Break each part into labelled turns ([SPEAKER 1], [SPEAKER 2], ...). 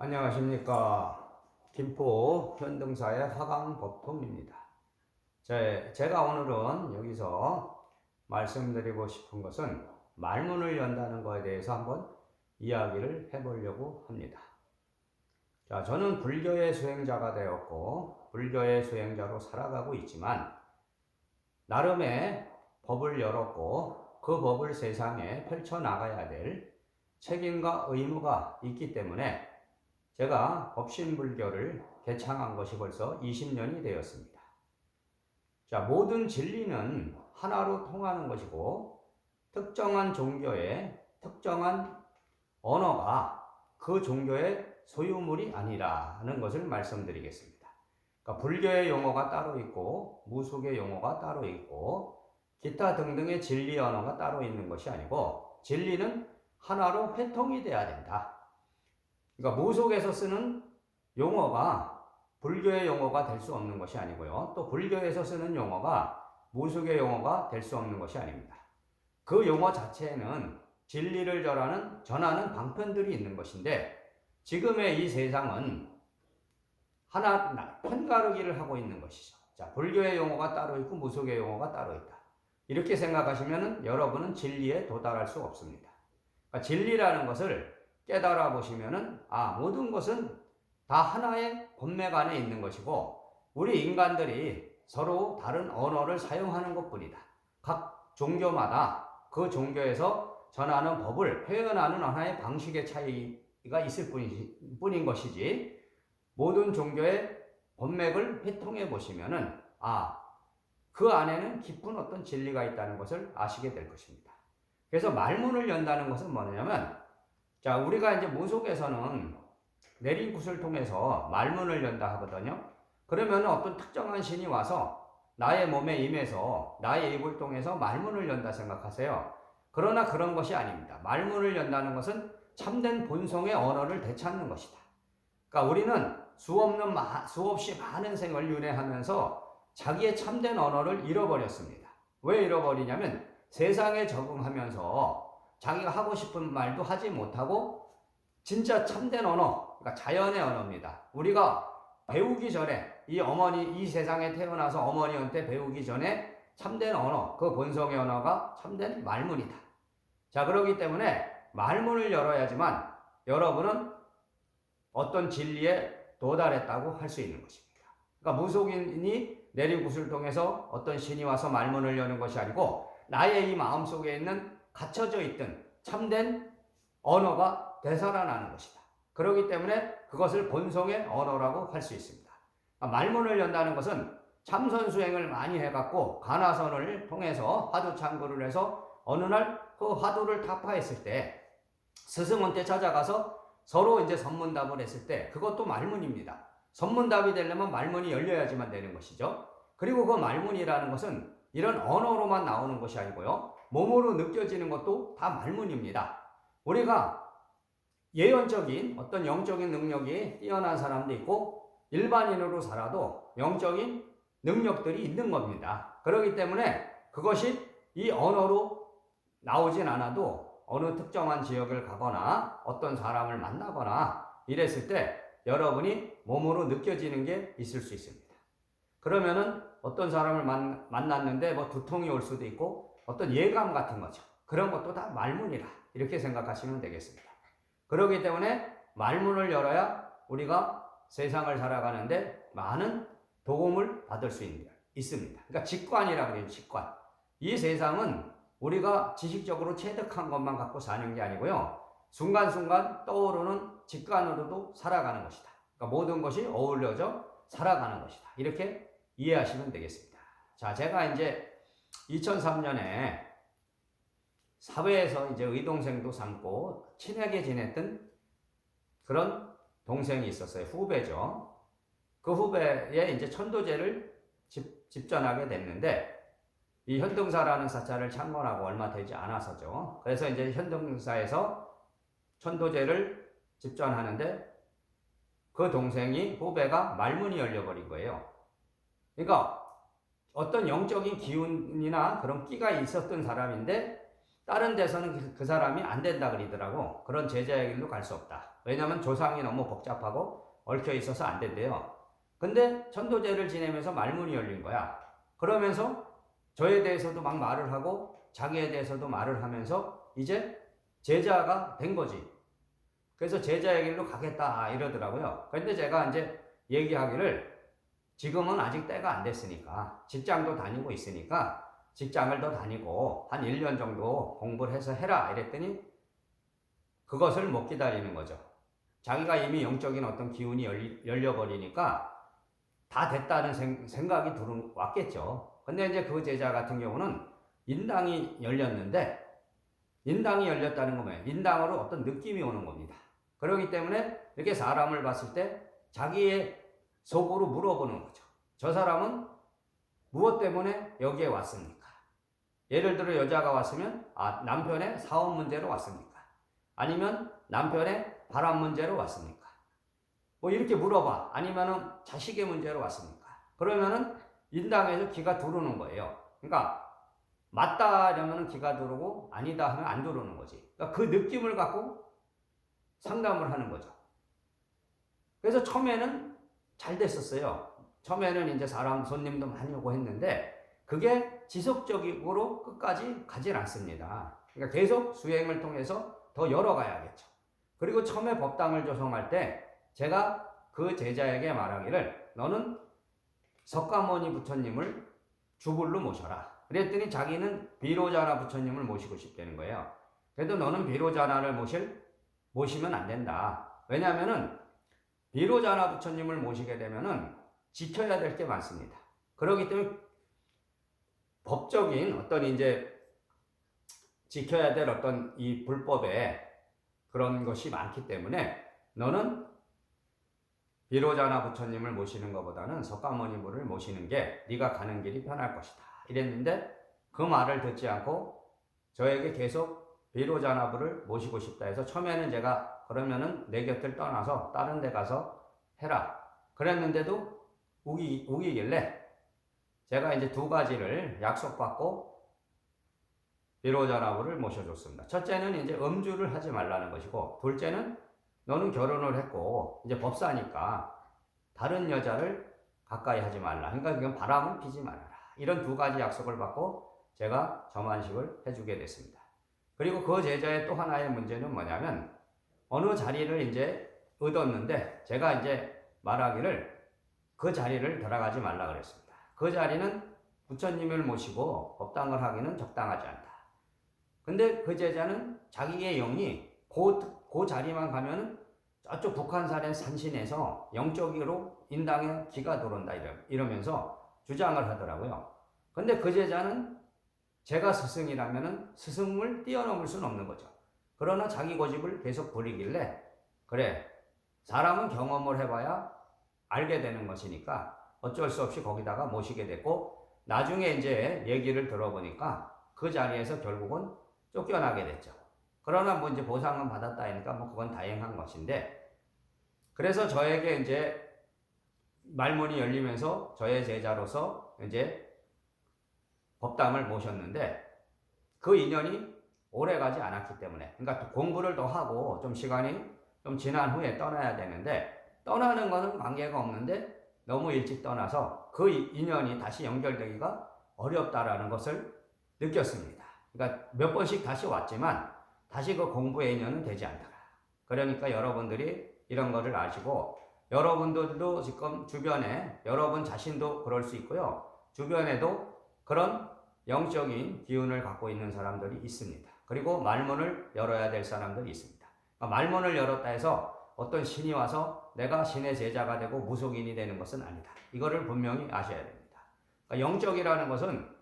[SPEAKER 1] 안녕하십니까. 김포 현등사의 화강법통입니다. 제가 오늘은 여기서 말씀드리고 싶은 것은 말문을 연다는 것에 대해서 한번 이야기를 해보려고 합니다. 자, 저는 불교의 수행자가 되었고 불교의 수행자로 살아가고 있지만 나름의 법을 열었고 그 법을 세상에 펼쳐나가야 될 책임과 의무가 있기 때문에 제가 법신불교를 개창한 것이 벌써 20년이 되었습니다. 자, 모든 진리는 하나로 통하는 것이고 특정한 종교의 특정한 언어가 그 종교의 소유물이 아니라는 것을 말씀드리겠습니다. 그러니까 불교의 용어가 따로 있고 무속의 용어가 따로 있고 기타 등등의 진리 언어가 따로 있는 것이 아니고 진리는 하나로 회통이 돼야 된다. 그러니까 무속에서 쓰는 용어가 불교의 용어가 될 수 없는 것이 아니고요. 또 불교에서 쓰는 용어가 무속의 용어가 될 수 없는 것이 아닙니다. 그 용어 자체에는 진리를 전하는 방편들이 있는 것인데 지금의 이 세상은 하나 편가르기를 하고 있는 것이죠. 자, 불교의 용어가 따로 있고 무속의 용어가 따로 있다. 이렇게 생각하시면 여러분은 진리에 도달할 수 없습니다. 그러니까 진리라는 것을 깨달아 보시면은 모든 것은 다 하나의 법맥 안에 있는 것이고 우리 인간들이 서로 다른 언어를 사용하는 것뿐이다. 각 종교마다 그 종교에서 전하는 법을 표현하는 하나의 방식의 차이가 있을 뿐인 것이지 모든 종교의 법맥을 회통해 보시면은 그 안에는 깊은 어떤 진리가 있다는 것을 아시게 될 것입니다. 그래서 말문을 연다는 것은 뭐냐면 자, 우리가 이제 무속에서는 내린 굿을 통해서 말문을 연다 하거든요. 그러면 어떤 특정한 신이 와서 나의 몸에 임해서 나의 입을 통해서 말문을 연다 생각하세요. 그러나 그런 것이 아닙니다. 말문을 연다는 것은 참된 본성의 언어를 되찾는 것이다. 그러니까 우리는 수없이 많은 생을 윤회하면서 자기의 참된 언어를 잃어버렸습니다. 왜 잃어버리냐면 세상에 적응하면서 자기가 하고 싶은 말도 하지 못하고 진짜 참된 언어, 그러니까 자연의 언어입니다. 우리가 배우기 전에 이 세상에 태어나서 어머니한테 배우기 전에 참된 언어, 그 본성의 언어가 참된 말문이다. 자, 그렇기 때문에 말문을 열어야지만 여러분은 어떤 진리에 도달했다고 할 수 있는 것입니다. 그러니까 무속인이 내린 굿을 통해서 어떤 신이 와서 말문을 여는 것이 아니고 나의 이 마음속에 있는 갇혀져 있던 참된 언어가 되살아나는 것이다. 그렇기 때문에 그것을 본성의 언어라고 할 수 있습니다. 말문을 연다는 것은 참선수행을 많이 해갖고 가나선을 통해서 화두 창구를 해서 어느 날 그 화두를 타파했을 때 스승한테 찾아가서 서로 이제 선문답을 했을 때 그것도 말문입니다. 선문답이 되려면 말문이 열려야지만 되는 것이죠. 그리고 그 말문이라는 것은 이런 언어로만 나오는 것이 아니고요. 몸으로 느껴지는 것도 다 말문입니다. 우리가 예언적인 어떤 영적인 능력이 뛰어난 사람도 있고 일반인으로 살아도 영적인 능력들이 있는 겁니다. 그렇기 때문에 그것이 이 언어로 나오진 않아도 어느 특정한 지역을 가거나 어떤 사람을 만나거나 이랬을 때 여러분이 몸으로 느껴지는 게 있을 수 있습니다. 그러면은 어떤 사람을 만났는데 두통이 올 수도 있고 어떤 예감 같은 거죠. 그런 것도 다 말문이라 이렇게 생각하시면 되겠습니다. 그렇기 때문에 말문을 열어야 우리가 세상을 살아가는데 많은 도움을 받을 수 있습니다. 그러니까 직관이라고 그래요. 직관. 이 세상은 우리가 지식적으로 체득한 것만 갖고 사는 게 아니고요. 순간순간 떠오르는 직관으로도 살아가는 것이다. 그러니까 모든 것이 어울려져 살아가는 것이다. 이렇게 이해하시면 되겠습니다. 자, 제가 이제 2003년에 사회에서 이제 의동생도 삼고 친하게 지냈던 그런 동생이 있었어요. 후배죠. 그 후배에 이제 천도제를 집전하게 됐는데 이 현등사라는 사찰을 창건하고 얼마 되지 않아서죠. 그래서 이제 현등사에서 천도제를 집전하는데 그 동생이 후배가 말문이 열려버린 거예요. 그러니까 어떤 영적인 기운이나 그런 끼가 있었던 사람인데 다른 데서는 그 사람이 안 된다 그러더라고. 그런 제자의 길로 갈 수 없다. 왜냐하면 조상이 너무 복잡하고 얽혀 있어서 안 된대요. 근데 천도제를 지내면서 말문이 열린 거야. 그러면서 저에 대해서도 막 말을 하고 자기에 대해서도 말을 하면서 이제 제자가 된 거지. 그래서 제자의 길로 가겠다 이러더라고요. 그런데 제가 이제 얘기하기를 지금은 아직 때가 안 됐으니까 직장도 다니고 있으니까 직장을 더 다니고 한 1년 정도 공부를 해서 해라 이랬더니 그것을 못 기다리는 거죠. 자기가 이미 영적인 어떤 기운이 열려버리니까 다 됐다는 생각이 왔겠죠. 근데 이제 그 제자 같은 경우는 인당이 열렸는데 인당이 열렸다는 건 뭐예요? 인당으로 어떤 느낌이 오는 겁니다. 그렇기 때문에 이렇게 사람을 봤을 때 자기의 속으로 물어보는 거죠. 저 사람은 무엇 때문에 여기에 왔습니까? 예를 들어 여자가 왔으면 남편의 사업 문제로 왔습니까? 아니면 남편의 바람 문제로 왔습니까? 뭐 이렇게 물어봐. 아니면은 자식의 문제로 왔습니까? 그러면은 인당에서 기가 두르는 거예요. 그러니까 맞다 하려면 기가 두르고 아니다 하면 안 두르는 거지. 그러니까 그 느낌을 갖고 상담을 하는 거죠. 그래서 처음에는 잘 됐었어요. 처음에는 이제 사람 손님도 많이 오고 했는데 그게 지속적으로 끝까지 가질 않습니다. 그러니까 계속 수행을 통해서 더 열어가야겠죠. 그리고 처음에 법당을 조성할 때 제가 그 제자에게 말하기를 너는 석가모니 부처님을 주불로 모셔라. 그랬더니 자기는 비로자나 부처님을 모시고 싶다는 거예요. 그래도 너는 비로자나를 모시면 안 된다. 왜냐하면은 비로자나 부처님을 모시게 되면은 지켜야 될 게 많습니다. 그렇기 때문에 법적인 어떤 이제 지켜야 될 어떤 이 불법에 그런 것이 많기 때문에 너는 비로자나 부처님을 모시는 것보다는 석가모니부를 모시는 게 네가 가는 길이 편할 것이다. 이랬는데 그 말을 듣지 않고 저에게 계속 비로자나부를 모시고 싶다 해서 처음에는 제가 그러면은 내 곁을 떠나서 다른 데 가서 해라. 그랬는데도 우기길래 제가 이제 두 가지를 약속받고 비로자나부를 모셔줬습니다. 첫째는 이제 음주를 하지 말라는 것이고, 둘째는 너는 결혼을 했고 이제 법사니까 다른 여자를 가까이 하지 말라. 그러니까 그건 바람을 피지 말아라. 이런 두 가지 약속을 받고 제가 점안식을 해주게 됐습니다. 그리고 그 제자의 또 하나의 문제는 뭐냐면 어느 자리를 이제 얻었는데 제가 이제 말하기를 그 자리를 들어가지 말라 그랬습니다. 그 자리는 부처님을 모시고 법당을 하기는 적당하지 않다. 근데 그 제자는 자기의 영이 그 자리만 가면은 저쪽 북한산의 산신에서 영적으로 인당에 기가 들어온다 이러면서 주장을 하더라고요. 근데 그 제자는 제가 스승이라면은 스승을 뛰어넘을 수는 없는 거죠. 그러나 자기 고집을 계속 부리길래 그래 사람은 경험을 해봐야 알게 되는 것이니까 어쩔 수 없이 거기다가 모시게 됐고 나중에 이제 얘기를 들어보니까 그 자리에서 결국은 쫓겨나게 됐죠. 그러나 뭐 이제 보상은 받았다 하니까 뭐 그건 다행한 것인데 그래서 저에게 이제 말문이 열리면서 저의 제자로서 이제 법당을 모셨는데 그 인연이 오래 가지 않았기 때문에 그러니까 공부를 더 하고 좀 시간이 좀 지난 후에 떠나야 되는데 떠나는 거는 관계가 없는데 너무 일찍 떠나서 그 인연이 다시 연결되기가 어렵다라는 것을 느꼈습니다. 그러니까 몇 번씩 다시 왔지만 다시 그 공부의 인연은 되지 않더라. 그러니까 여러분들이 이런 거를 아시고 여러분들도 지금 주변에 여러분 자신도 그럴 수 있고요. 주변에도 그런 영적인 기운을 갖고 있는 사람들이 있습니다. 그리고 말문을 열어야 될 사람들이 있습니다. 그러니까 말문을 열었다 해서 어떤 신이 와서 내가 신의 제자가 되고 무속인이 되는 것은 아니다. 이거를 분명히 아셔야 됩니다. 그러니까 영적이라는 것은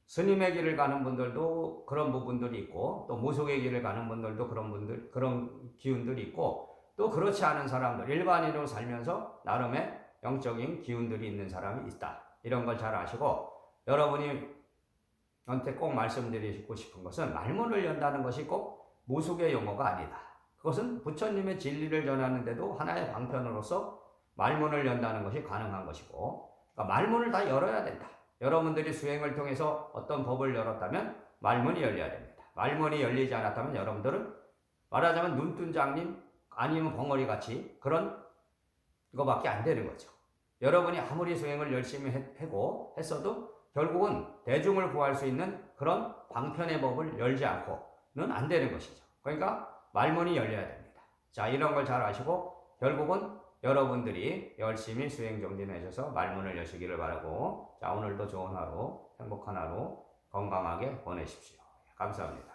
[SPEAKER 1] 스님의 길을 가는 분들도 그런 부분들이 있고 또 무속의 길을 가는 분들도 그런 기운들이 있고 또 그렇지 않은 사람들 일반인으로 살면서 나름의 영적인 기운들이 있는 사람이 있다. 이런 걸 잘 아시고 여러분이 저한테 꼭 말씀드리고 싶은 것은 말문을 연다는 것이 꼭 무속의 용어가 아니다. 그것은 부처님의 진리를 전하는데도 하나의 방편으로서 말문을 연다는 것이 가능한 것이고 그러니까 말문을 다 열어야 된다. 여러분들이 수행을 통해서 어떤 법을 열었다면 말문이 열려야 됩니다. 말문이 열리지 않았다면 여러분들은 말하자면 눈뜬 장님 아니면 벙어리 같이 그런 이거밖에 안 되는 거죠. 여러분이 아무리 수행을 열심히 했어도 결국은 대중을 구할 수 있는 그런 방편의 법을 열지 않고는 안 되는 것이죠. 그러니까 말문이 열려야 됩니다. 자, 이런 걸 잘 아시고 결국은 여러분들이 열심히 수행 정진하셔서 말문을 여시기를 바라고, 자, 오늘도 좋은 하루, 행복한 하루 건강하게 보내십시오. 감사합니다.